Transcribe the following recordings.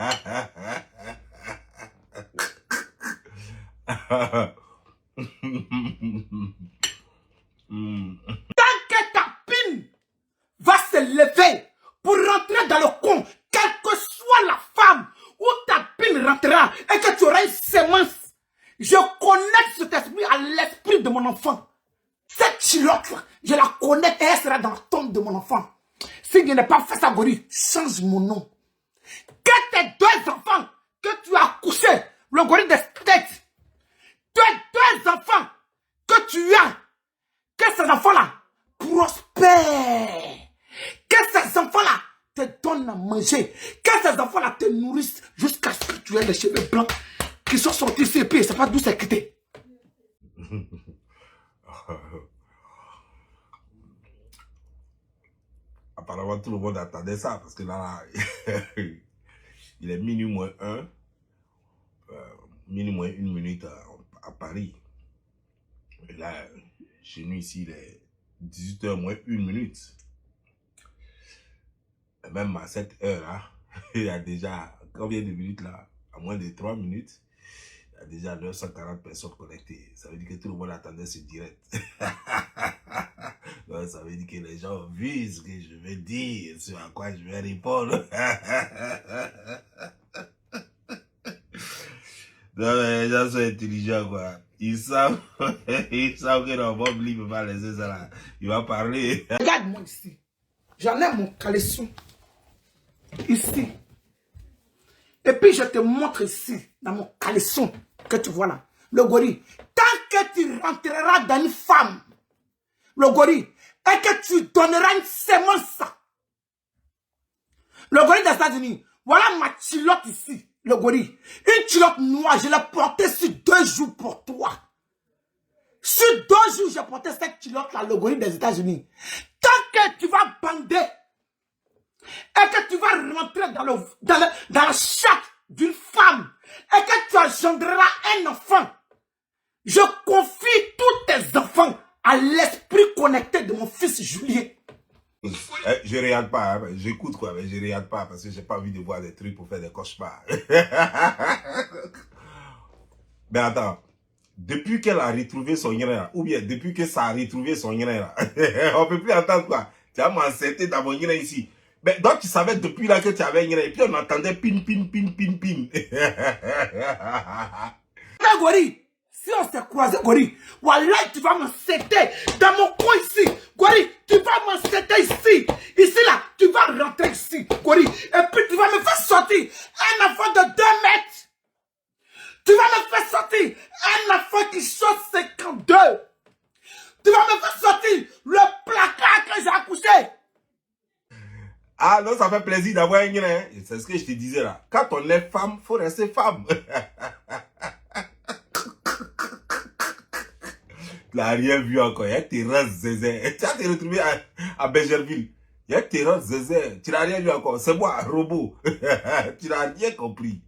Tant que ta pine va se lever pour rentrer dans le con, quelle que soit la femme où ta pine rentrera et que tu auras une sémence, je connecte cet esprit à l'esprit de mon enfant. Cette chilote-là, je la connais et elle sera dans la tombe de mon enfant. Si je n'ai pas fait ça, Gori, change mon nom. Que tes deux enfants que tu as accouchés, le Gori des States, tes deux enfants que tu as, que ces enfants-là prospèrent. Que ces enfants-là te donnent à manger. Que ces enfants-là te nourrissent jusqu'à ce que tu aies les cheveux blancs qui sont sortis ici et puis je ne sais pas d'où c'est quitté. Apparemment, tout le monde attendait ça parce que là, il est minuit moins 1, minuit moins 1 minute à Paris. Et là, chez nous ici, il est 18h moins 1 minute. Et même à cette heure-là, il y a déjà combien de minutes là? À moins de 3 minutes, il y a déjà 940 personnes connectées. Ça veut dire que tout le monde attendait ce direct. Donc, ça veut dire que les gens ont vu ce que je vais dire, sur à quoi je vais répondre. Donc, les gens sont intelligents, quoi. Ils savent que non, Bob Lee ne peut pas laisser ça là. Il va parler. Regarde-moi ici. J'en ai mon caleçon. Ici. Et puis je te montre ici, dans mon caleçon, que tu vois là. Le Gori. Tant que tu rentreras dans une femme, le Gori, et que tu donneras une sémence, le Gori des États-Unis, voilà ma chilote ici, le Gori. Une chilote noire, je l'ai portée sur 2 jours pour toi. Sur 2 jours, j'ai porté cette chilote-là, le Gori des États-Unis. Tant que tu vas bander, et que tu vas rentrer dans la chatte d'une femme, et que tu engendreras un enfant, je confie tous tes enfants à l'esprit connecté de mon fils Julien. Je regarde pas, hein, j'écoute quoi, mais je regarde pas parce que j'ai pas envie de voir des trucs pour faire des cauchemars. Mais attends, depuis qu'elle a retrouvé son grain, ou bien depuis que ça a retrouvé son grain, on peut plus entendre quoi. Tu as m'enceinté dans mon grain ici. Mais donc tu savais depuis là que tu avais un grain, et puis on entendait pin, pin, pin, pin, pin. Gori, si on s'est croisé, Gori, voilà, tu vas m'enceinter dans mon coin ici. Gori, tu vas m'enceinter ici. Ici là, tu vas rentrer ici, Gori. Et puis tu vas me faire sortir un enfant de 2 mètres. Tu vas me faire sortir un enfant qui chante 52. Tu vas me faire sortir le placard que j'ai accouché. Ah non, ça fait plaisir d'avoir un grain. C'est ce que je te disais là. Quand on est femme, faut rester femme. Tu n'as rien vu encore. Il y a terrasse zézé. Tu as te retrouvé à Bergerville. Il y a terrasse zézé. Tu n'as rien vu encore. C'est moi, robot. Tu n'as rien compris.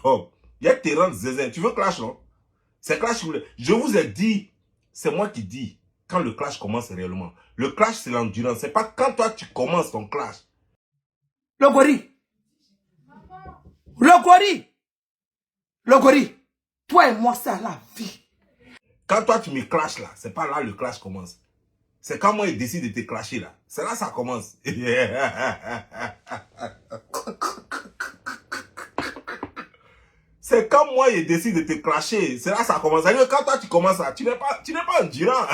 Oh. Il y a terrasse zézé. Tu veux clash, non? C'est clash. Je vous ai dit, c'est moi qui dis, quand le clash commence réellement. Le clash, c'est l'endurance. C'est pas quand toi, tu commences ton clash. Le Gori. Le Gori. Le Gori. Toi et moi, c'est la vie. Quand toi, tu me clashes là, c'est pas là le clash commence. C'est quand moi, il décide de te clasher là. C'est là que ça commence. C'est quand moi, il décide de te clasher. C'est là que ça commence. Quand toi, tu commences là, tu n'es pas endurant.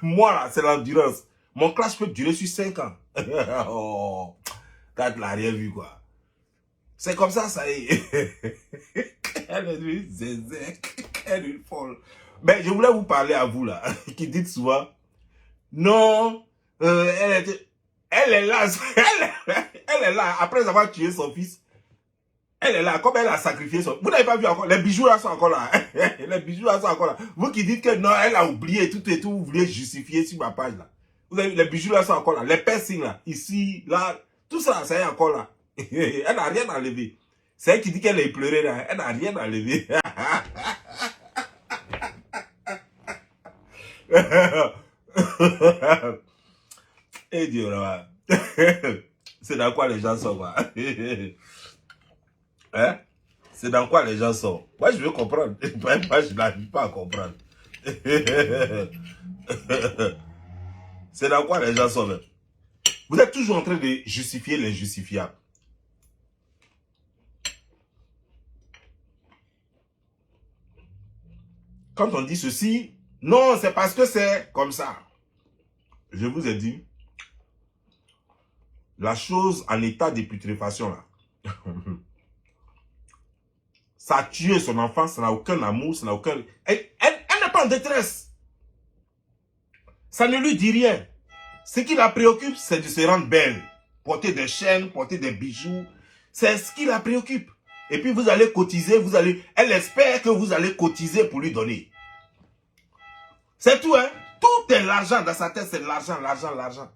Moi là, c'est l'endurance. Mon clash peut durer sur 5 ans. Oh, t'as de la rien vu quoi. C'est comme ça, ça y est. Elle est devenue zézé. Elle est folle. Mais je voulais vous parler à vous là, qui dites souvent, non, elle est là, elle est là, après avoir tué son fils, elle est là, comme elle a sacrifié son... Vous n'avez pas vu encore, les bijoux là sont encore là, les bijoux là sont encore là. Vous qui dites que non, elle a oublié tout et tout, vous voulez justifier sur ma page là. Vous avez vu, les bijoux là sont encore là, les piercings là, ici, là, tout ça, ça est encore là. Elle n'a rien enlevé. C'est elle qui dit qu'elle est pleurée là, elle n'a rien enlevé. Et Dieu là, c'est dans quoi les gens sont quoi. Hein? C'est dans quoi les gens sont? Moi, je veux comprendre. Moi, je n'arrive pas à comprendre. C'est dans quoi les gens sont là? Vous êtes toujours en train de justifier l'injustifiable. Quand on dit ceci, non, c'est parce que c'est comme ça. Je vous ai dit, la chose en état de putréfaction, là, ça a tué son enfant, ça n'a aucun amour, ça n'a aucun... Elle n'est pas en détresse. Ça ne lui dit rien. Ce qui la préoccupe, c'est de se rendre belle. Porter des chaînes, porter des bijoux. C'est ce qui la préoccupe. Et puis vous allez cotiser, elle espère que vous allez cotiser pour lui donner. C'est tout, hein. Tout est l'argent dans sa tête, c'est l'argent, l'argent, l'argent.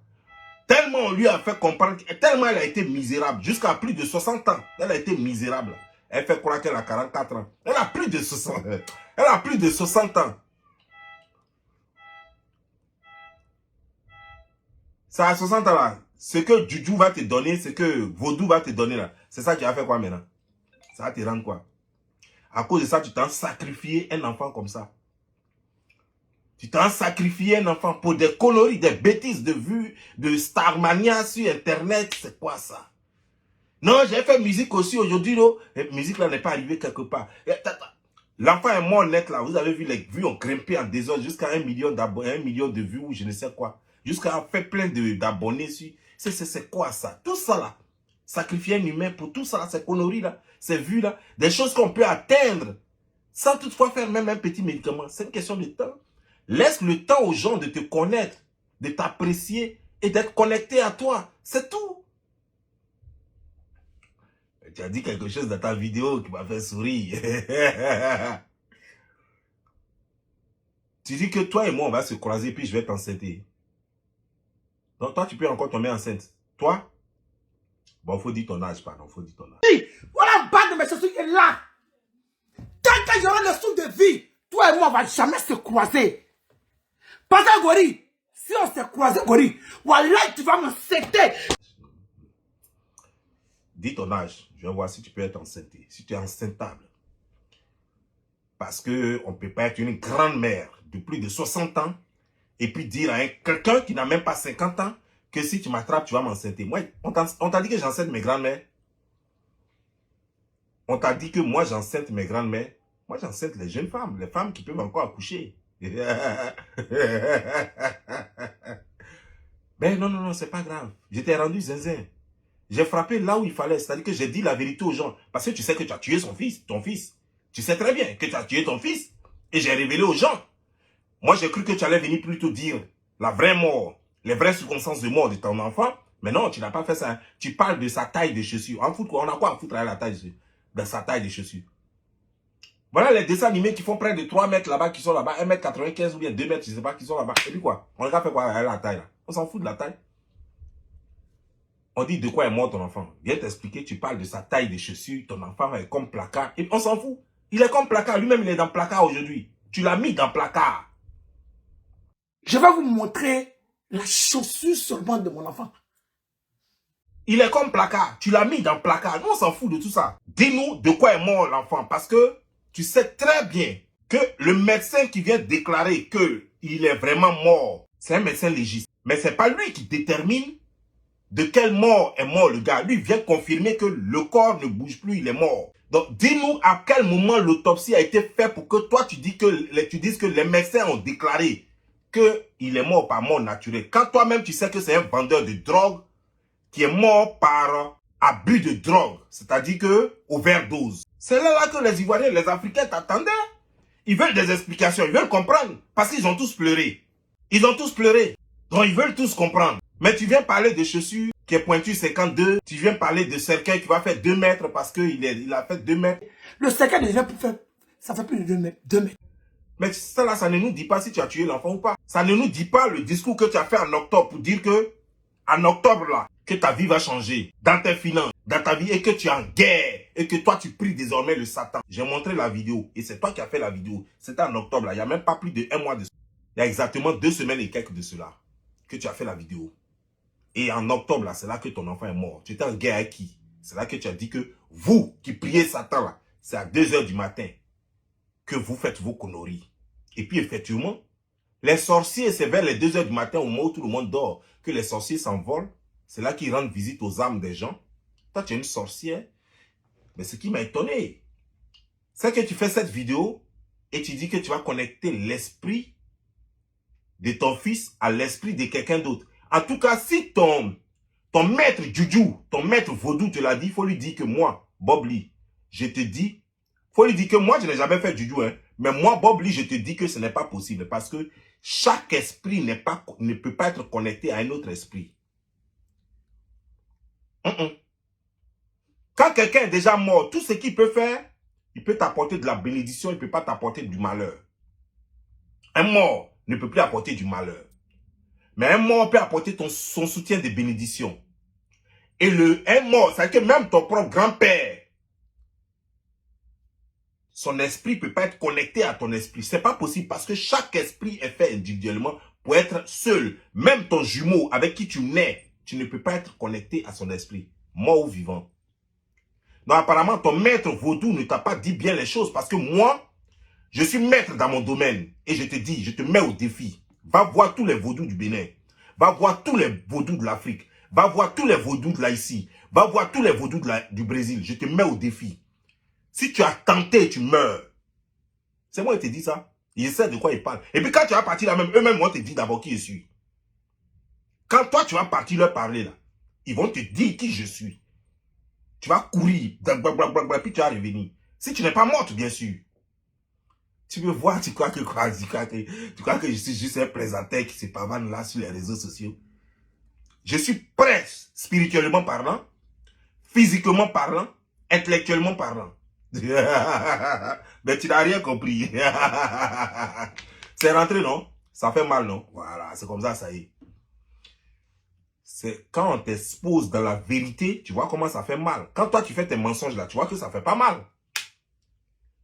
Tellement on lui a fait comprendre, tellement elle a été misérable, jusqu'à plus de 60 ans, elle a été misérable. Elle fait croire qu'elle a 44 ans. Elle a plus de 60 ans. Elle a plus de 60 ans. Ça à 60 ans là, ce que Juju va te donner, ce que Vaudou va te donner là, c'est ça qui a fait quoi maintenant? Ça va te rendre quoi? À cause de ça, tu t'en sacrifié un enfant comme ça. Tu t'en sacrifié un enfant pour des conneries, des bêtises de vue, de Starmania sur Internet. C'est quoi ça? Non, j'ai fait musique aussi aujourd'hui. Musique là n'est pas arrivée quelque part. L'enfant est mort net là. Vous avez vu les vues ont grimpé en désordre jusqu'à 1 million d'abonnés, 1 million de vues ou je ne sais quoi. Jusqu'à faire plein d'abonnés sur. C'est quoi ça? Tout ça là. Sacrifier un humain pour tout ça là, ces conneries là, ces vues là. Des choses qu'on peut atteindre sans toutefois faire même un petit médicament. C'est une question de temps. Laisse le temps aux gens de te connaître, de t'apprécier et d'être connecté à toi. C'est tout. Tu as dit quelque chose dans ta vidéo qui m'a fait sourire. Tu dis que toi et moi, on va se croiser puis je vais t'enceinter. Donc toi, tu peux encore tomber enceinte. Toi, bon, faut dire ton âge, pardon, faut dire ton âge. Oui, voilà, bas de mes chaussures est là. Tant qu'il y aura le sou de vie, toi et moi, on ne va jamais se croiser. Parce que Gori, si on se croise, Gori, voilà, tu vas me céder. Dis ton âge, je vais voir si tu peux être enceinte, si tu es enceintable. Parce que on ne peut pas être une grande-mère de plus de 60 ans et puis dire à quelqu'un qui n'a même pas 50 ans que si tu m'attrapes, tu vas m'enceinter. Moi, on t'a dit que j'enceinte mes grandes-mères. On t'a dit que moi, j'enceinte mes grandes-mères. Moi, j'enceinte les jeunes femmes, les femmes qui peuvent encore accoucher. Ben non, non, non, c'est pas grave. J'étais rendu zinzin. J'ai frappé là où il fallait. C'est-à-dire que j'ai dit la vérité aux gens. Parce que tu sais que tu as tué son fils, ton fils. Tu sais très bien que tu as tué ton fils. Et j'ai révélé aux gens. Moi, j'ai cru que tu allais venir plutôt dire la vraie mort, les vraies circonstances de mort de ton enfant. Mais non, tu n'as pas fait ça. Tu parles de sa taille de chaussures. En foot, quoi, on a quoi à foutre à la taille de sa taille de chaussures? Voilà les dessins animés qui font près de 3 mètres là-bas, qui sont là-bas, 1m95 ou bien 2 mètres, je ne sais pas, qui sont là-bas. Et puis quoi? On a fait quoi à la taille là? On s'en fout de la taille. On dit de quoi est mort ton enfant. Viens t'expliquer, tu parles de sa taille de chaussures, ton enfant est comme placard. Et on s'en fout. Il est comme placard. Lui-même, il est dans placard aujourd'hui. Tu l'as mis dans placard. Je vais vous montrer la chaussure seulement de mon enfant. Il est comme placard. Tu l'as mis dans placard. Nous, on s'en fout de tout ça. Dis-nous de quoi est mort l'enfant. Parce que tu sais très bien que le médecin qui vient déclarer qu'il est vraiment mort, c'est un médecin légiste. Mais ce n'est pas lui qui détermine de quelle mort est mort le gars. Lui vient confirmer que le corps ne bouge plus, il est mort. Donc, dis-nous à quel moment l'autopsie a été faite pour que toi, tu dises que les médecins ont déclaré qu'il est mort par mort naturelle. Quand toi-même, tu sais que c'est un vendeur de drogue qui est mort par abus de drogue, c'est-à-dire que overdose. C'est là que les Ivoiriens, les Africains t'attendaient. Ils veulent des explications, ils veulent comprendre, parce qu'ils ont tous pleuré. Ils ont tous pleuré, donc ils veulent tous comprendre. Mais tu viens parler de chaussures qui est pointu 52, tu viens parler de cercueil qui va faire 2 mètres parce qu'il a fait 2 mètres. Le cercueil déjà pour faire, ça fait plus de 2 mètres. 2 mètres. Mais ça là, ça ne nous dit pas si tu as tué l'enfant ou pas. Ça ne nous dit pas le discours que tu as fait en octobre pour dire que, en octobre là, que ta vie va changer, dans tes finances, dans ta vie, et que tu es en guerre, et que toi tu pries désormais le Satan. J'ai montré la vidéo, et c'est toi qui as fait la vidéo. C'était en octobre là, il n'y a même pas plus de 1 mois de cela. Il y a exactement 2 semaines et quelques de cela, que tu as fait la vidéo. Et en octobre là, c'est là que ton enfant est mort. Tu étais en guerre avec qui? C'est là que tu as dit que Vous qui priez Satan là, c'est à 2 h du matin que vous faites vos conneries. Et puis effectivement, les sorciers, c'est vers les 2 h du matin, au moment où tout le monde dort, que les sorciers s'envolent. C'est là qu'ils rendent visite aux âmes des gens. Toi, tu es une sorcière. Mais ce qui m'a étonné, c'est que tu fais cette vidéo et tu dis que tu vas connecter l'esprit de ton fils à l'esprit de quelqu'un d'autre. En tout cas, si ton maître Juju, ton maître vaudou te l'a dit, il faut lui dire que moi, Bob Lee, je te dis, il faut lui dire que moi, je n'ai jamais fait Juju, hein, mais moi, Bob Lee, je te dis que ce n'est pas possible parce que chaque esprit ne peut pas être connecté à un autre esprit. Quand quelqu'un est déjà mort, tout ce qu'il peut faire, il peut t'apporter de la bénédiction, il ne peut pas t'apporter du malheur. Un mort ne peut plus apporter du malheur. Mais un mort peut apporter son soutien de bénédiction. Et un mort, c'est-à-dire que même ton propre grand-père, son esprit ne peut pas être connecté à ton esprit. Ce n'est pas possible parce que chaque esprit est fait individuellement pour être seul. Même ton jumeau avec qui tu nais, tu ne peux pas être connecté à son esprit, mort ou vivant. Donc apparemment, ton maître vaudou ne t'a pas dit bien les choses parce que moi, je suis maître dans mon domaine et je te dis, je te mets au défi. Va voir tous les vaudous du Bénin. Va voir tous les vaudous de l'Afrique. Va voir tous les vaudous de l'Haïti. Va voir tous les vaudous du Brésil. Je te mets au défi. Si tu as tenté, tu meurs. C'est moi qui te dis ça. Ils savent de quoi ils parlent. Et puis quand tu vas partir là même, eux-mêmes vont te dire d'abord qui je suis. Quand toi tu vas partir leur parler là, ils vont te dire qui je suis. Tu vas courir, puis tu vas revenir. Si tu n'es pas morte, bien sûr. Tu veux voir, tu crois que quoi? Tu crois que je suis juste un présentateur qui se pavane là sur les réseaux sociaux? Je suis prêt, spirituellement parlant, physiquement parlant, intellectuellement parlant. Mais tu n'as rien compris. C'est rentré, non? Ça fait mal, non? Voilà, c'est comme ça y est. C'est quand on t'expose dans la vérité, tu vois comment ça fait mal. Quand toi, tu fais tes mensonges là, tu vois que ça fait pas mal.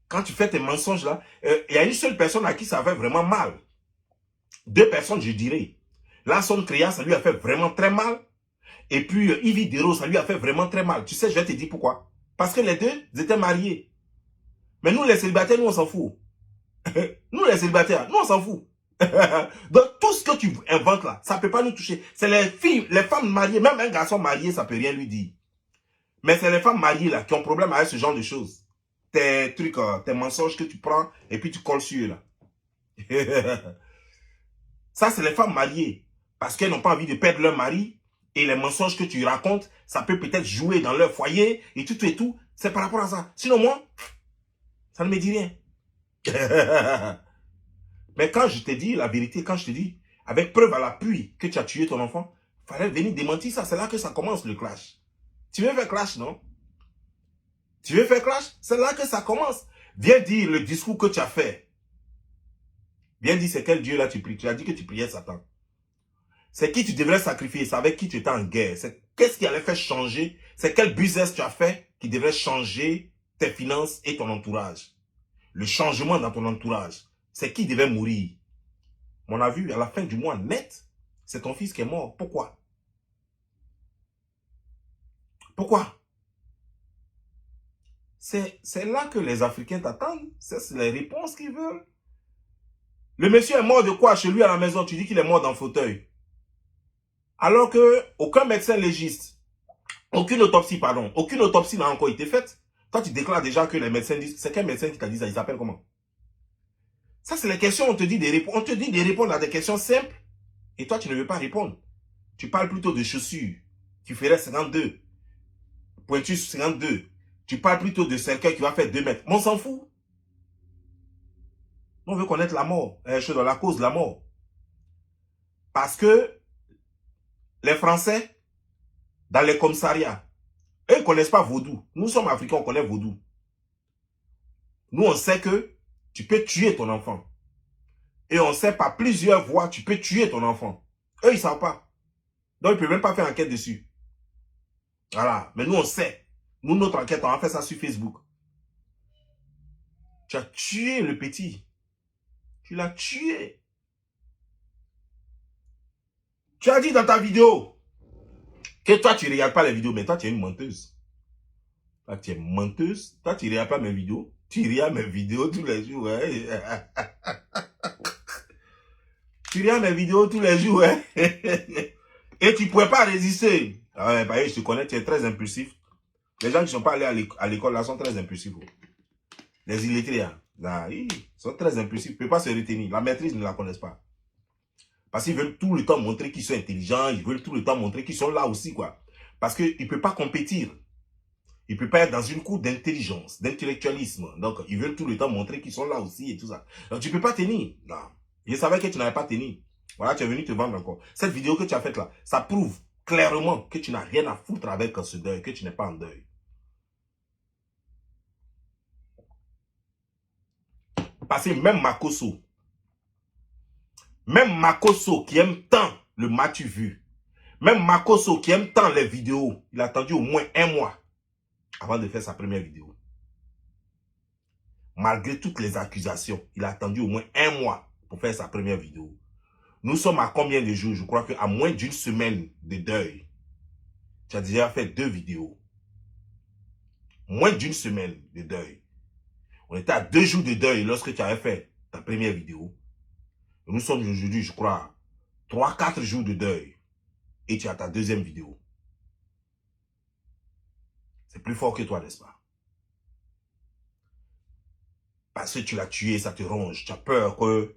Quand tu fais tes mensonges là, il y a une seule personne à qui ça fait vraiment mal. 2 personnes, je dirais. Larson Créa, ça lui a fait vraiment très mal. Et puis, Yves Dero, ça lui a fait vraiment très mal. Tu sais, je vais te dire pourquoi. Parce que les deux étaient mariés. Mais nous, les célibataires, nous, on s'en fout. Nous, les célibataires, nous, on s'en fout. Donc, tout ce que tu inventes là, ça ne peut pas nous toucher. C'est les filles, les femmes mariées, même un garçon marié, ça ne peut rien lui dire. Mais c'est les femmes mariées là qui ont problème avec ce genre de choses. Tes trucs, tes mensonges que tu prends et puis tu colles sur eux là. Ça, c'est les femmes mariées. Parce qu'elles n'ont pas envie de perdre leur mari. Et les mensonges que tu racontes, ça peut peut-être jouer dans leur foyer et tout et tout. C'est par rapport à ça. Sinon, moi, ça ne me dit rien. Mais quand je te dis la vérité, quand je te dis, avec preuve à l'appui que tu as tué ton enfant, il fallait venir démentir ça. C'est là que ça commence le clash. Tu veux faire clash, non? Tu veux faire clash? C'est là que ça commence. Viens dire le discours que tu as fait. Viens dire c'est quel Dieu là tu pries. Tu as dit que tu priais Satan. C'est qui tu devrais sacrifier. C'est avec qui tu étais en guerre. Qu'est-ce qui allait faire changer? C'est quel business tu as fait qui devrait changer tes finances et ton entourage? Le changement dans ton entourage. C'est qui devait mourir? On a vu à la fin du mois net, c'est ton fils qui est mort. Pourquoi? Pourquoi? C'est là que les Africains t'attendent. C'est les réponses qu'ils veulent. Le monsieur est mort de quoi chez lui à la maison? Tu dis qu'il est mort dans le fauteuil. Alors que aucun médecin légiste, aucune autopsie n'a encore été faite. Toi, tu déclares déjà que les médecins disent, c'est quel médecin qui t'a dit ça? Il s'appelle comment? Ça, c'est les questions, on te dit de répondre à des questions simples. Et toi, tu ne veux pas répondre. Tu parles plutôt de chaussures. Tu ferais 52. Pointure 52. Tu parles plutôt de quelqu'un qui va faire 2 mètres. Mais on s'en fout. On veut connaître la mort. La cause de la mort. Parce que les Français, dans les commissariats, eux, ils ne connaissent pas vaudou. Nous sommes Africains, on connaît vaudou. Nous, on sait que tu peux tuer ton enfant. Et on sait par plusieurs voies, tu peux tuer ton enfant. Eux, ils ne savent pas. Donc, ils ne peuvent même pas faire enquête dessus. Voilà. Mais nous, on sait. Nous, notre enquête, on a fait ça sur Facebook. Tu as tué le petit. Tu l'as tué. Tu as dit dans ta vidéo que toi, tu ne regardes pas les vidéos, mais toi, tu es une menteuse. Ah, tu es menteuse. Toi, tu regardes pas mes vidéos. Tu regardes mes vidéos tous les jours, hein. Tu regardes mes vidéos tous les jours, hein. Et tu ne pouvais pas résister. Ah ouais, bah, je te connais, tu es très impulsif. Les gens qui ne sont pas allés à l'école là sont très impulsifs. Les illettrés, là, ils sont très impulsifs. Ils ne peuvent pas se retenir. La maîtrise ne la connaissent pas. Parce qu'ils veulent tout le temps montrer qu'ils sont intelligents. Ils veulent tout le temps montrer qu'ils sont là aussi, quoi. Parce qu'ils ne peuvent pas compétir. Ils ne peuvent pas être dans une cour d'intelligence, d'intellectualisme. Donc, ils veulent tout le temps montrer qu'ils sont là aussi et tout ça. Donc, tu ne peux pas tenir. Non. Je savais que tu n'avais pas tenu. Voilà, tu es venu te vendre encore. Cette vidéo que tu as faite là, ça prouve clairement que tu n'as rien à foutre avec ce deuil, que tu n'es pas en deuil. Parce que même Makoso qui aime tant le m'as-tu vu, même Makoso qui aime tant les vidéos, il a attendu au moins 1 mois avant de faire sa première vidéo. Malgré toutes les accusations, il a attendu au moins 1 mois pour faire sa première vidéo. Nous sommes à combien de jours? Je crois qu'à moins d'1 semaine de deuil, tu as déjà fait 2 vidéos. Moins d'1 semaine de deuil. On était à 2 jours de deuil lorsque tu avais fait ta première vidéo. Nous sommes aujourd'hui, je crois, 3-4 jours de deuil. Et tu as ta deuxième vidéo. C'est plus fort que toi, n'est-ce pas? Parce que tu l'as tué, ça te ronge. Tu as peur que...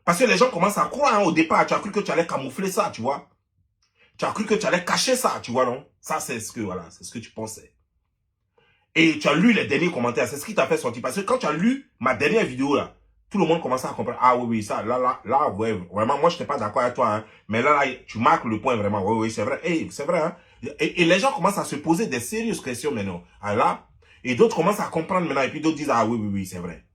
Parce que les gens commencent à croire, hein, au départ. Tu as cru que tu allais camoufler ça, tu vois. Tu as cru que tu allais cacher ça, tu vois, non? Ça, c'est ce que, voilà, c'est ce que tu pensais. Et tu as lu les derniers commentaires. C'est ce qui t'a fait sortir. Parce que quand tu as lu ma dernière vidéo, là, tout le monde commençait à comprendre. Ah oui, oui, ça, là, ouais, vraiment, moi, je n'étais pas d'accord avec toi, hein. Mais là, tu marques le point vraiment. Oui, oui, c'est vrai. Et c'est vrai, hein. Et les gens commencent à se poser des sérieuses questions maintenant. Ah là, et d'autres commencent à comprendre maintenant. Et puis d'autres disent, ah oui, oui, oui, c'est vrai.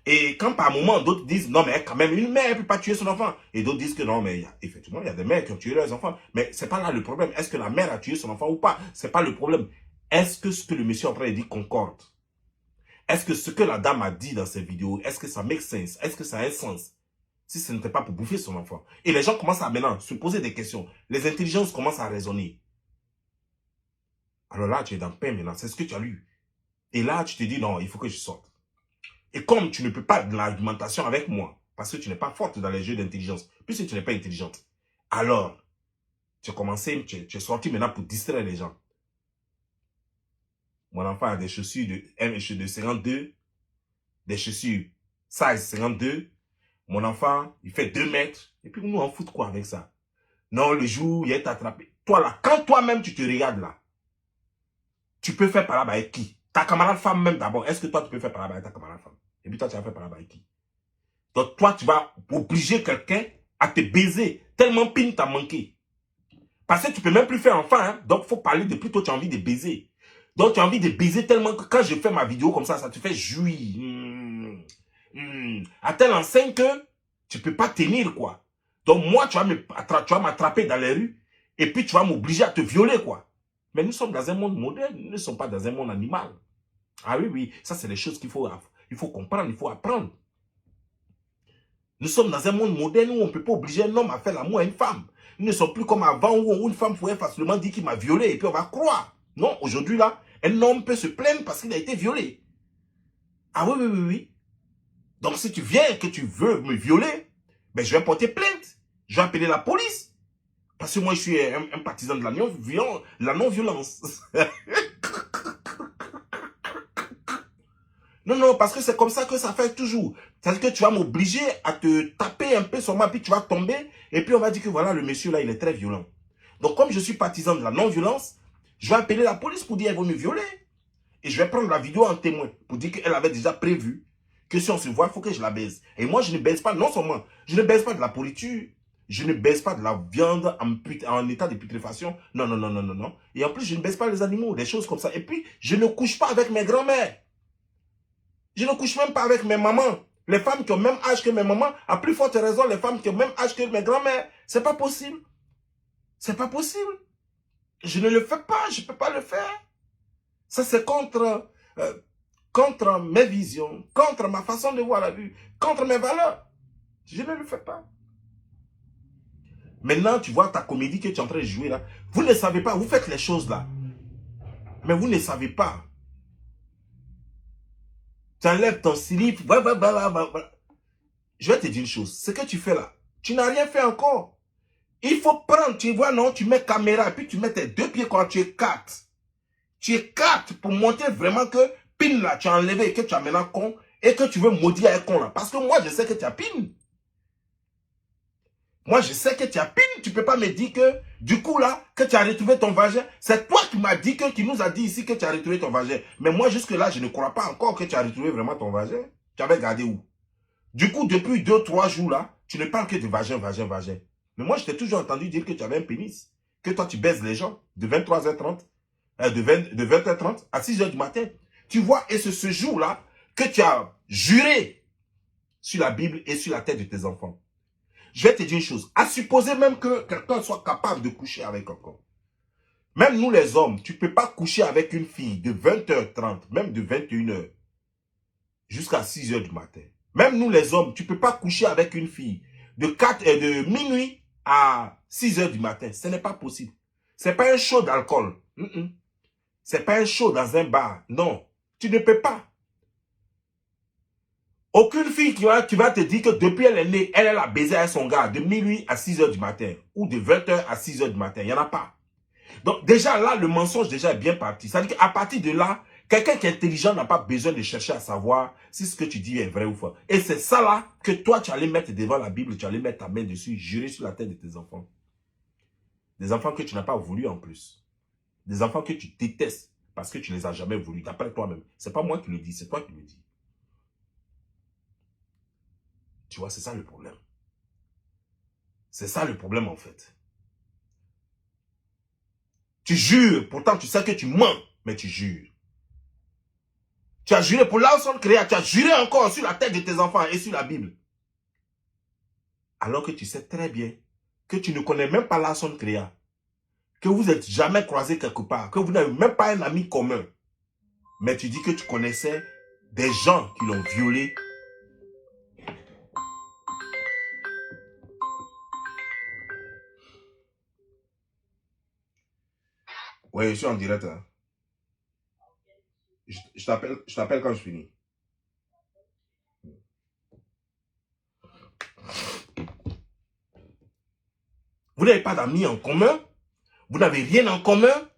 Et quand par moment, d'autres disent, non, mais quand même, une mère ne peut pas tuer son enfant. Et d'autres disent que non, mais effectivement, il y a des mères qui ont tué leurs enfants. Mais c'est pas là le problème. Est-ce que la mère a tué son enfant ou pas? C'est pas le problème. Est-ce que ce que le monsieur est en train de dire concorde? Est-ce que ce que la dame a dit dans cette vidéo, est-ce que ça make sense? Est-ce que ça a un sens? Si ce n'était pas pour bouffer son enfant. Et les gens commencent à maintenant se poser des questions. Les intelligences commencent à raisonner. Alors là, tu es dans le pain maintenant. C'est ce que tu as lu. Et là, tu te dis, non, il faut que je sorte. Et comme tu ne peux pas de l'argumentation avec moi, parce que tu n'es pas forte dans les jeux d'intelligence, puisque tu n'es pas intelligente, alors, tu es sorti maintenant pour distraire les gens. Mon enfant a des chaussures de 52, des chaussures size 52. Mon enfant, il fait 2 mètres. Et puis, nous, on fout quoi avec ça? Non, le jour où il est attrapé. Toi, là, quand toi-même, tu te regardes, là, tu peux faire par là avec qui? Ta camarade femme même, d'abord. Est-ce que toi, tu peux faire par là avec ta camarade femme? Et puis, toi, tu vas faire par là avec qui? Donc, toi, tu vas obliger quelqu'un à te baiser. Tellement pine t'as manqué. Parce que tu peux même plus faire enfant, hein. Donc, il faut parler de plutôt, tu as envie de baiser. Donc, tu as envie de baiser tellement que quand je fais ma vidéo comme ça te fait jouir. À telle enseigne que tu ne peux pas tenir, quoi. Donc, moi, tu vas m'attraper dans les rues et puis tu vas m'obliger à te violer, quoi. Mais nous sommes dans un monde moderne, nous ne sommes pas dans un monde animal. Ah oui, oui, ça, c'est les choses qu'il faut comprendre, il faut apprendre. Nous sommes dans un monde moderne où on ne peut pas obliger un homme à faire l'amour à une femme. Nous ne sommes plus comme avant où une femme pouvait facilement dire qu'il m'a violé et puis on va croire. Non, aujourd'hui là, un homme peut se plaindre parce qu'il a été violé. Ah oui, oui, oui, oui. Donc si tu viens et que tu veux me violer, ben je vais porter plainte. Je vais appeler la police. Parce que moi je suis un partisan de la non-violence. Non, non, parce que c'est comme ça que ça fait toujours. C'est-à-dire que tu vas m'obliger à te taper un peu sur moi, puis tu vas tomber, et puis on va dire que voilà, le monsieur là, il est très violent. Donc comme je suis partisan de la non-violence, je vais appeler la police pour dire qu'elle va me violer. Et je vais prendre la vidéo en témoin, pour dire qu'elle avait déjà prévu que si on se voit, il faut que je la baise. Et moi, je ne baise pas, non seulement, je ne baise pas de la pourriture, je ne baise pas de la viande en état de putréfaction. Non, non, non, non, non, non. Et en plus, je ne baise pas les animaux, des choses comme ça. Et puis, je ne couche pas avec mes grands-mères. Je ne couche même pas avec mes mamans. Les femmes qui ont le même âge que mes mamans, à plus forte raison, les femmes qui ont le même âge que mes grands-mères. C'est pas possible. C'est pas possible. Je ne le fais pas, je ne peux pas le faire. Ça, c'est contre mes visions, contre ma façon de voir la vie, contre mes valeurs. Je ne le fais pas. Maintenant, tu vois ta comédie que tu es en train de jouer là. Vous ne savez pas, vous faites les choses là. Mais vous ne savez pas Tu enlèves ton slip. Je vais te dire une chose. Ce que tu fais là, tu n'as rien fait encore. Il faut prendre, tu vois, non, tu mets caméra, et puis tu mets tes 2 pieds quand tu es 4. Tu es 4 pour montrer vraiment que pin là, tu as enlevé et que tu as maintenant con, et que tu veux maudire un con là. Parce que moi, je sais que tu as pin. Moi, je sais que tu as pin. Tu ne peux pas me dire que, du coup là, que tu as retrouvé ton vagin. C'est toi qui m'as dit, qui nous a dit ici que tu as retrouvé ton vagin. Mais moi, jusque là, je ne crois pas encore que tu as retrouvé vraiment ton vagin. Tu avais gardé où? Du coup, depuis 2-3 jours là, tu ne parles que de vagin. Mais moi, je t'ai toujours entendu dire que tu avais un pénis. Que toi, tu baises les gens de 23h30, de 20h30 à 6h du matin. Tu vois, et c'est ce jour-là que tu as juré sur la Bible et sur la tête de tes enfants. Je vais te dire une chose. À supposer même que quelqu'un soit capable de coucher avec quelqu'un. Même nous les hommes, tu ne peux pas coucher avec une fille de 20h30, même de 21h, jusqu'à 6h du matin. Même nous les hommes, tu ne peux pas coucher avec une fille de minuit à 6h du matin. Ce n'est pas possible. Ce n'est pas un show d'alcool. Ce n'est pas un show dans un bar. Non, tu ne peux pas. Aucune fille qui va te dire que depuis elle est née, elle a baisé avec son gars de minuit à 6h du matin ou de 20h à 6h du matin. Il n'y en a pas. Donc déjà là, le mensonge déjà est bien parti. C'est-à-dire qu'à partir de là, quelqu'un qui est intelligent n'a pas besoin de chercher à savoir si ce que tu dis est vrai ou faux. Et c'est ça là que toi, tu allais mettre devant la Bible, tu allais mettre ta main dessus, jurer sur la tête de tes enfants. Des enfants que tu n'as pas voulu en plus. Des enfants que tu détestes parce que tu ne les as jamais voulu, d'après toi-même. C'est pas moi qui le dis, c'est toi qui le dis. Tu vois, c'est ça le problème. C'est ça le problème en fait. Tu jures, pourtant tu sais que tu mens, mais tu jures. Tu as juré pour l'ensemble créé, tu as juré encore sur la tête de tes enfants et sur la Bible. Alors que tu sais très bien que tu ne connais même pas l'ensemble créé, que vous n'êtes jamais croisés quelque part, que vous n'avez même pas un ami commun. Mais tu dis que tu connaissais des gens qui l'ont violé. Oui, je suis en direct. Hein. Je t'appelle quand je finis. Vous n'avez pas d'amis en commun. Vous n'avez rien en commun.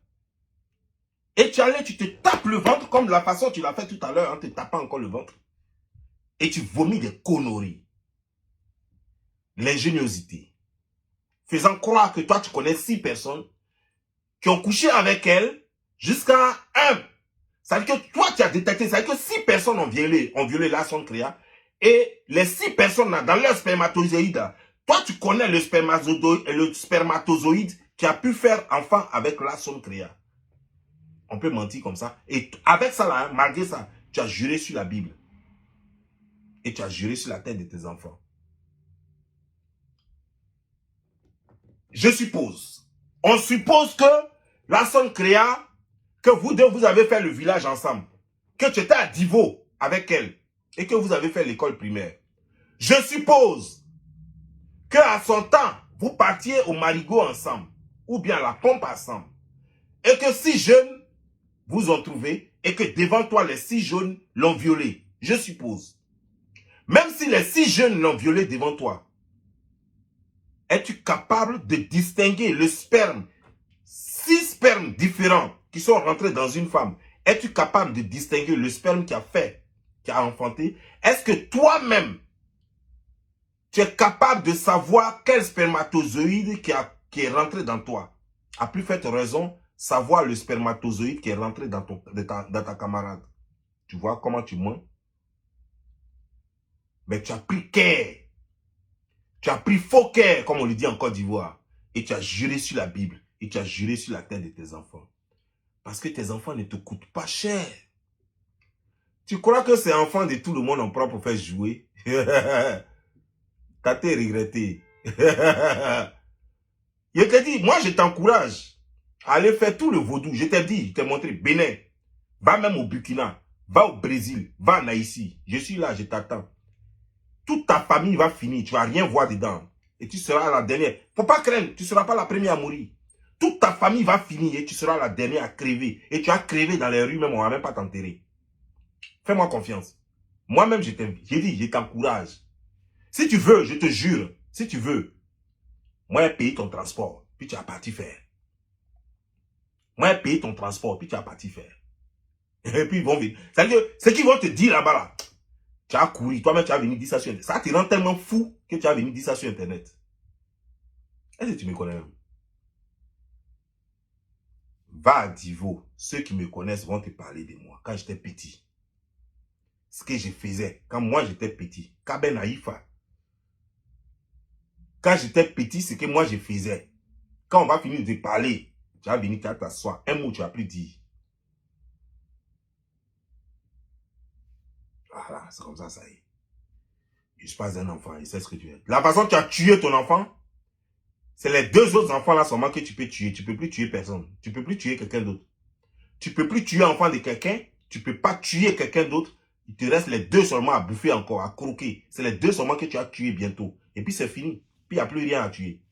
Et tu te tapes le ventre comme de la façon dont tu l'as fait tout à l'heure, en te tapant encore le ventre. Et tu vomis des conneries. L'ingéniosité. Faisant croire que toi, tu connais 6 personnes qui ont couché avec elle jusqu'à 1. C'est-à-dire que toi, tu as détecté, c'est-à-dire que 6 personnes ont violé la sonde créa. Et les 6 personnes là, dans leur spermatozoïde, toi, tu connais le spermatozoïde qui a pu faire enfant avec la sonde créa. On peut mentir comme ça. Et avec ça, là, malgré ça, tu as juré sur la Bible. Et tu as juré sur la tête de tes enfants. Je suppose. On suppose que la sonde créa, que vous deux, vous avez fait le village ensemble. Que tu étais à Divo avec elle. Et que vous avez fait l'école primaire. Je suppose qu'à son temps, vous partiez au marigot ensemble. Ou bien à la pompe ensemble. Et que 6 jeunes vous ont trouvé. Et que devant toi, les 6 jeunes l'ont violé. Je suppose. Même si les 6 jeunes l'ont violé devant toi. Es-tu capable de distinguer le sperme, 6 spermes différents qui sont rentrés dans une femme? Es-tu capable de distinguer le sperme qui a enfanté? Est-ce que toi-même, tu es capable de savoir quel spermatozoïde qui est rentré dans toi? À plus forte raison, savoir le spermatozoïde qui est rentré dans ta camarade. Tu vois comment tu mens? Mais tu as pris care. Tu as pris faux cœur, comme on le dit en Côte d'Ivoire. Et tu as juré sur la Bible. Et tu as juré sur la tête de tes enfants. Parce que tes enfants ne te coûtent pas cher. Tu crois que ces enfants de tout le monde ont propre pour faire jouer? T'as été regretté. Je te dis, moi je t'encourage à aller faire tout le vaudou. Je t'ai dit, je t'ai montré Bénin. Va même au Burkina. Va au Brésil. Va en Haïti. Je suis là, je t'attends. Toute ta famille va finir, tu ne vas rien voir dedans. Et tu seras la dernière. Faut pas craindre, tu ne seras pas la première à mourir. Toute ta famille va finir et tu seras la dernière à crever. Et tu as crevé dans les rues, même on ne va même pas t'enterrer. Fais-moi confiance. Moi-même, j'ai dit, je t'encourage. Si tu veux, je te jure, si tu veux, moi, j'ai payé ton transport, puis tu as parti faire. Moi, j'ai payé ton transport, puis tu as parti faire. Et puis, ils vont venir. C'est-à-dire, ce qu'ils vont te dire là-bas, là, tu as couru, toi-même, tu as venu dire ça sur Internet. Ça te rend tellement fou que tu as venu dire ça sur Internet. Est-ce que tu me connais même? Va à Divo. Ceux qui me connaissent vont te parler de moi. Quand j'étais petit. Ce que je faisais. Quand moi, j'étais petit. Kaben Haïfa. Quand j'étais petit, ce que moi, je faisais. Quand on va finir de parler, tu vas venir, tu vas t'asseoir. Un mot, tu vas plus dire. Voilà, c'est comme ça, ça y est. Je suis pas un enfant, il sait ce que tu es. La façon dont tu as tué ton enfant, c'est les deux autres enfants là seulement que tu peux tuer. Tu peux plus tuer personne. Tu peux plus tuer quelqu'un d'autre. Tu peux plus tuer l'enfant de quelqu'un. Tu peux pas tuer quelqu'un d'autre. Il te reste les deux seulement à bouffer encore, à croquer. C'est les deux seulement que tu as tué bientôt. Et puis c'est fini. Puis il n'y a plus rien à tuer.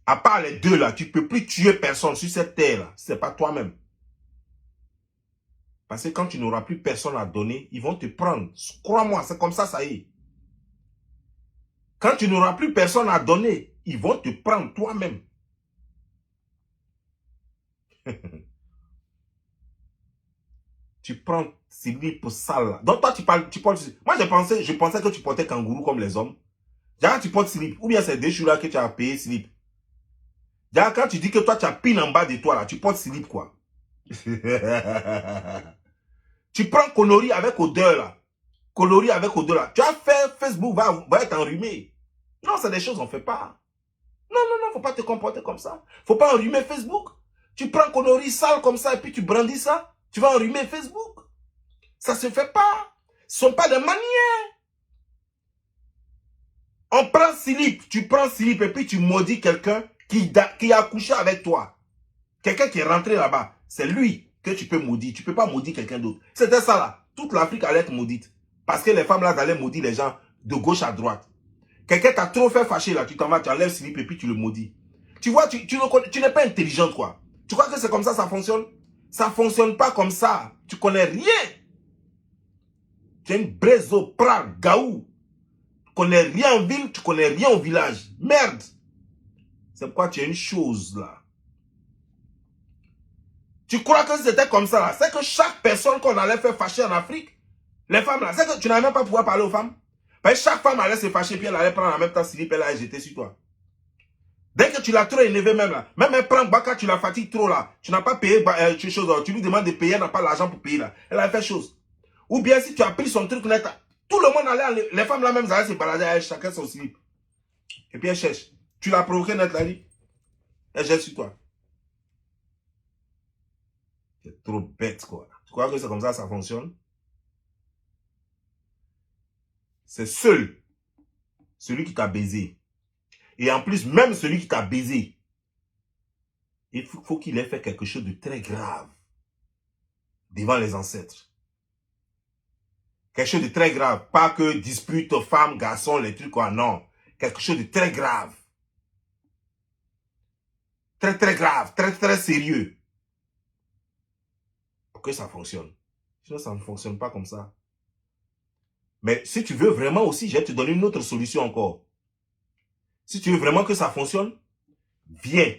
À part les deux là, tu peux plus tuer personne sur cette terre là. Si c'est pas toi-même. Parce que quand tu n'auras plus personne à donner, ils vont te prendre. Crois-moi, c'est comme ça, ça y est. Quand tu n'auras plus personne à donner, ils vont te prendre toi-même. Tu prends slip sale là. Donc toi, tu parles. Moi, je pensais que tu portais kangourou comme les hommes. Déjà, tu portes slip. Ou bien c'est des jours là que tu as payé slip. Déjà, quand tu dis que toi, tu as pin en bas de toi là, tu portes slip quoi. Tu prends connerie avec odeur là. Coloris avec odeur là. Tu as fait Facebook, va être enrhumé. Non, c'est des choses qu'on ne fait pas. Non, non, non, faut pas te comporter comme ça. Faut pas enrhumer Facebook. Tu prends connerie sale comme ça et puis tu brandis ça. Tu vas enrhumer Facebook. Ça se fait pas. Ce ne sont pas des manières. On prend slip. Tu prends slip et puis tu maudis quelqu'un qui a couché avec toi. Quelqu'un qui est rentré là-bas. C'est lui que tu peux maudire. Tu ne peux pas maudire quelqu'un d'autre. C'était ça là. Toute l'Afrique allait être maudite. Parce que les femmes là allaient maudire les gens de gauche à droite. Quelqu'un t'a trop fait fâcher là. Tu t'en vas, tu enlèves slip et puis tu le maudis. Tu vois, tu n'es pas intelligente quoi. Tu crois que c'est comme ça ça fonctionne? Ça ne fonctionne pas comme ça. Tu connais rien. Tu es une brezo, prague, gaou. Tu connais rien en ville, tu connais rien au village. Merde. C'est pourquoi tu as une chose là. Tu crois que c'était comme ça là? C'est que chaque personne qu'on allait faire fâcher en Afrique, les femmes là, c'est que tu n'allais même pas pouvoir parler aux femmes. Parce que chaque femme allait se fâcher puis elle allait prendre en même temps slip, elle allait jeter sur toi. Dès que tu l'as trop énervé même là, même elle prend Baka, tu la fatigues trop là, tu n'as pas payé chose, tu lui demandes de payer, elle n'a pas l'argent pour payer là, elle a fait chose. Ou bien si tu as pris son truc net, tout le monde allait, les femmes là même allaient se balader, chacun son slip. Et puis elle cherche. Tu l'as provoqué net là, elle jette sur toi. C'est trop bête quoi. Tu crois que c'est comme ça fonctionne? C'est seul celui qui t'a baisé. Et en plus, même celui qui t'a baisé, il faut qu'il ait fait quelque chose de très grave devant les ancêtres. Quelque chose de très grave. Pas que dispute femme, garçon, les trucs quoi. Non. Quelque chose de très grave. Très, très grave. Très, très sérieux. Pour que ça fonctionne. Sinon, ça ne fonctionne pas comme ça. Mais si tu veux vraiment aussi, je vais te donner une autre solution encore. Si tu veux vraiment que ça fonctionne, viens.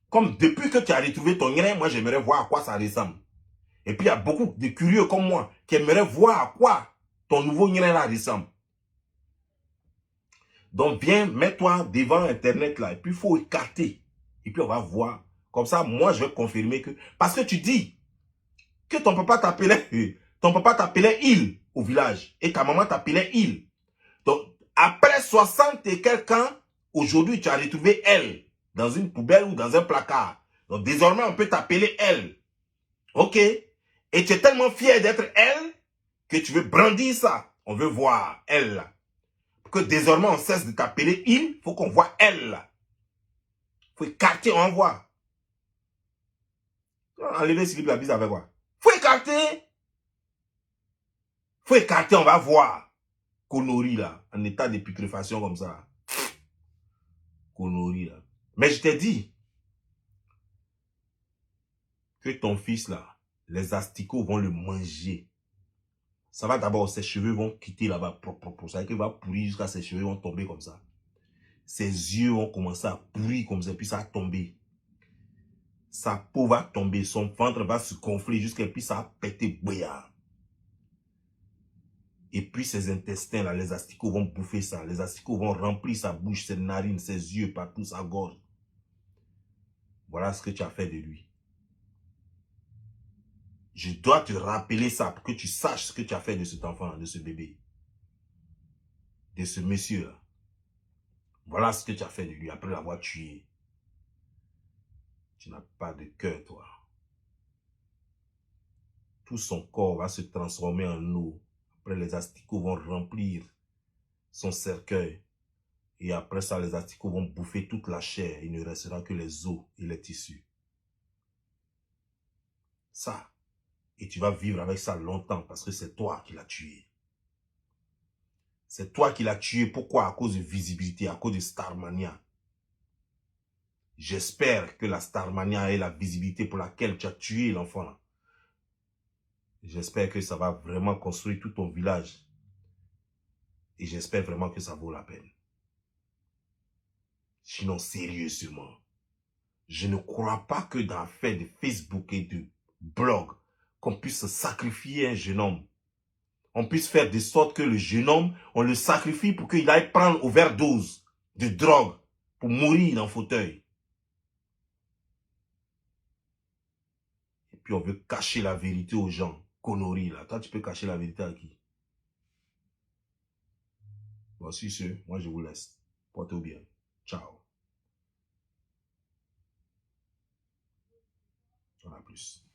Comme depuis que tu as retrouvé ton grain, moi j'aimerais voir à quoi ça ressemble. Et puis il y a beaucoup de curieux comme moi qui aimeraient voir à quoi ton nouveau grain là ressemble. Donc viens, mets-toi devant Internet là, et puis il faut écarter. Et puis on va voir. Comme ça, moi je vais confirmer que... Parce que tu dis que ton papa t'appelait Il au village. Et ta maman t'appelait Il. Donc, après 60 et quelques ans, aujourd'hui, tu as retrouvé Elle dans une poubelle ou dans un placard. Donc, désormais, on peut t'appeler Elle. OK? Et tu es tellement fier d'être Elle que tu veux brandir ça. On veut voir Elle. Pour que désormais, on cesse de t'appeler Il, il faut qu'on voit Elle. Il faut écarter, on voit. Enlever slip la bise avec quoi? Il faut écarter. Il faut écarter, on va voir. Connerie là, en état de putréfaction comme ça. Connerie là. Mais je t'ai dit que ton fils là, les asticots vont le manger. Ça va d'abord, ses cheveux vont quitter là-bas. Ça veut dire qu'il va pourrir jusqu'à ses cheveux vont tomber comme ça. Ses yeux vont commencer à pourrir comme ça, puis ça va tomber. Sa peau va tomber, son ventre va se gonfler jusqu'à puis ça va péter boyard. Et puis ses intestins, là, les asticots vont bouffer ça. Les asticots vont remplir sa bouche, ses narines, ses yeux, partout, sa gorge. Voilà ce que tu as fait de lui. Je dois te rappeler ça pour que tu saches ce que tu as fait de cet enfant, de ce bébé. De ce monsieur-là. Voilà ce que tu as fait de lui après l'avoir tué. Tu n'as pas de cœur, toi. Tout son corps va se transformer en eau. Après, les asticots vont remplir son cercueil. Et après ça, les asticots vont bouffer toute la chair. Il ne restera que les os et les tissus. Ça. Et tu vas vivre avec ça longtemps parce que c'est toi qui l'as tué. C'est toi qui l'as tué. Pourquoi? À cause de visibilité, à cause de Starmania. J'espère que la Starmania est la visibilité pour laquelle tu as tué l'enfant. J'espère que ça va vraiment construire tout ton village. Et j'espère vraiment que ça vaut la peine. Sinon, sérieusement, je ne crois pas que dans l'affaire de Facebook et de blog, qu'on puisse sacrifier un jeune homme. On puisse faire de sorte que le jeune homme, on le sacrifie pour qu'il aille prendre overdose de drogue pour mourir dans le fauteuil. Et puis on veut cacher la vérité aux gens. Conneries là. Toi, tu peux cacher la vérité à qui? Voici ce, moi je vous laisse. Portez-vous bien. Ciao. On a plus.